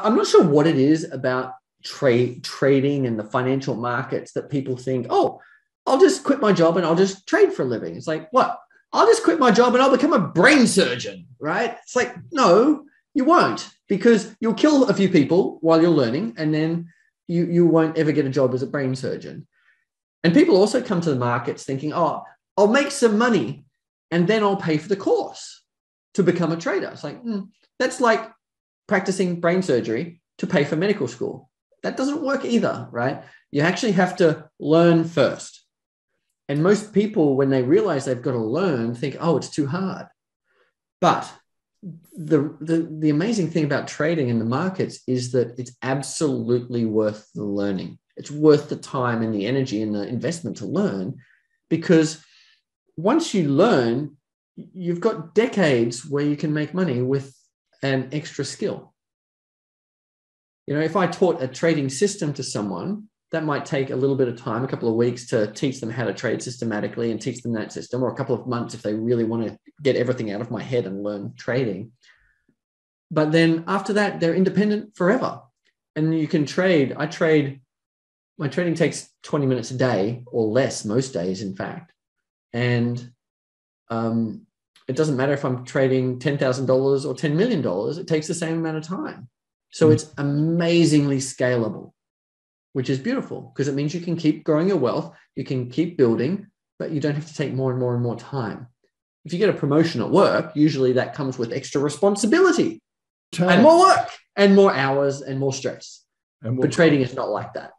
I'm not sure what it is about trading and the financial markets that people think, oh, I'll just quit my job and I'll just trade for a living. It's like, what? I'll just quit my job and I'll become a brain surgeon, right? It's like, no, you won't, because you'll kill a few people while you're learning, and then you won't ever get a job as a brain surgeon. And people also come to the markets thinking, oh, I'll make some money and then I'll pay for the course to become a trader. It's like, that's like practicing brain surgery to pay for medical school. That doesn't work either, right? You actually have to learn first. And most people, when they realize they've got to learn, think, oh, it's too hard. But the amazing thing about trading in the markets is that it's absolutely worth the learning. It's worth the time and the energy and the investment to learn, because once you learn, you've got decades where you can make money with an extra skill. If I taught a trading system to someone, that might take a little bit of time, a couple of weeks, to teach them how to trade systematically and teach them that system, or a couple of months if they really want to get everything out of my head and learn trading. But then after that, they're independent forever. And you can trade. My trading takes 20 minutes a day or less, most days, in fact. And it doesn't matter if I'm trading $10,000 or $10 million, it takes the same amount of time. So it's amazingly scalable, which is beautiful, because it means you can keep growing your wealth, you can keep building, but you don't have to take more and more and more time. If you get a promotion at work, usually that comes with extra responsibility and more work and more hours and more stress. But trading is not like that.